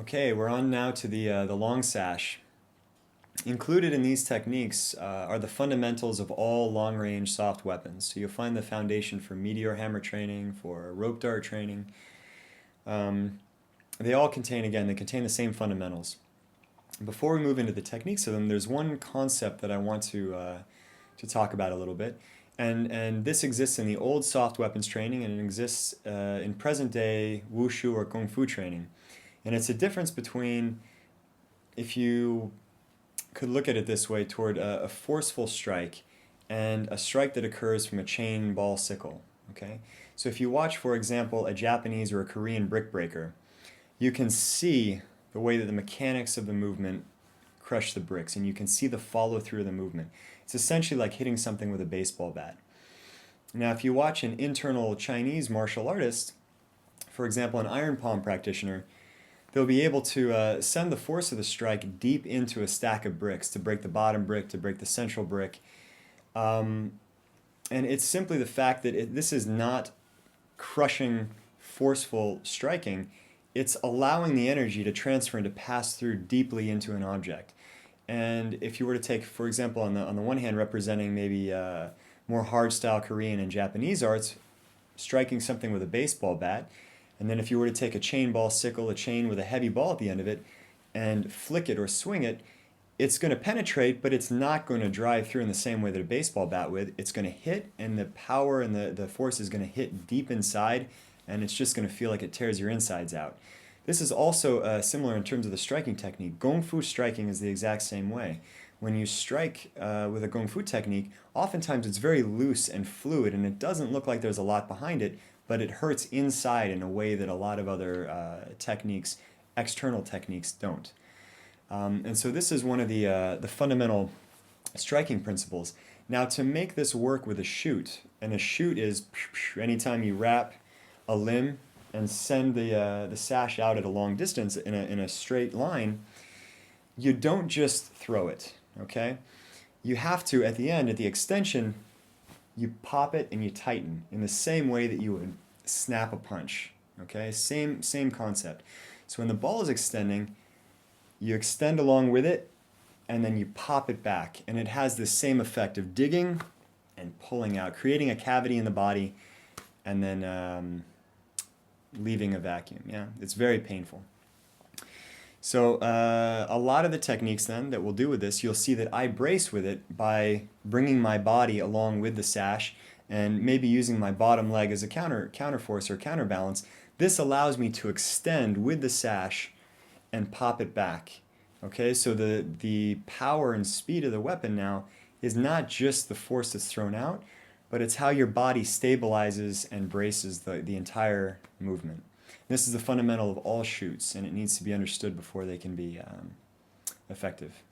Okay, we're on now to the long sash. Included in these techniques are the fundamentals of all long-range soft weapons. So you'll find the foundation for Meteor hammer training, for rope dart training. They all contain, again, they contain the same fundamentals. Before we move into the techniques of them, there's one concept that I want to talk about a little bit. And this exists in the old soft weapons training, and it exists in present-day wushu or kung fu training. And it's a difference between, if you could look at it this way, toward a forceful strike and a strike that occurs from a chain ball sickle. Okay? So if you watch, for example, a Japanese or a Korean brick breaker, you can see the way that the mechanics of the movement crush the bricks, and you can see the follow through of the movement. It's essentially like hitting something with a baseball bat. Now, if you watch an internal Chinese martial artist, for example, an iron palm practitioner, they'll be able to send the force of the strike deep into a stack of bricks to break the bottom brick, to break the central brick. And it's simply the fact that this is not crushing, forceful striking. It's allowing the energy to transfer and to pass through deeply into an object. And if you were to take, for example, on the one hand, representing maybe more hard-style Korean and Japanese arts, striking something with a baseball bat, and then if you were to take a chain ball sickle, a chain with a heavy ball at the end of it, and flick it or swing it, it's going to penetrate, but it's not going to drive through in the same way that a baseball bat would. It's going to hit, and the power and the force is going to hit deep inside, and it's just going to feel like it tears your insides out. This is also similar in terms of the striking technique. Gong Fu striking is the exact same way. When you strike with a Gong Fu technique, oftentimes it's very loose and fluid, and it doesn't look like there's a lot behind it, but it hurts inside in a way that a lot of other techniques, external techniques, don't. And so this is one of the fundamental striking principles. Now, to make this work with a shoot, and a shoot is anytime you wrap a limb and send the sash out at a long distance in a straight line, you don't just throw it, okay? You have to, at the end, at the extension, you pop it and you tighten in the same way that you would snap a punch, okay? Same concept. So when the ball is extending, you extend along with it, and then you pop it back, and it has the same effect of digging and pulling out, creating a cavity in the body, and then leaving a vacuum. Yeah, it's very painful. So a lot of the techniques then that we'll do with this, you'll see that I brace with it by bringing my body along with the sash and maybe using my bottom leg as a counterforce or counterbalance. This allows me to extend with the sash and pop it back. Okay, so the power and speed of the weapon now is not just the force that's thrown out, but it's how your body stabilizes and braces the entire movement. This is the fundamental of all shoots, and it needs to be understood before they can be effective.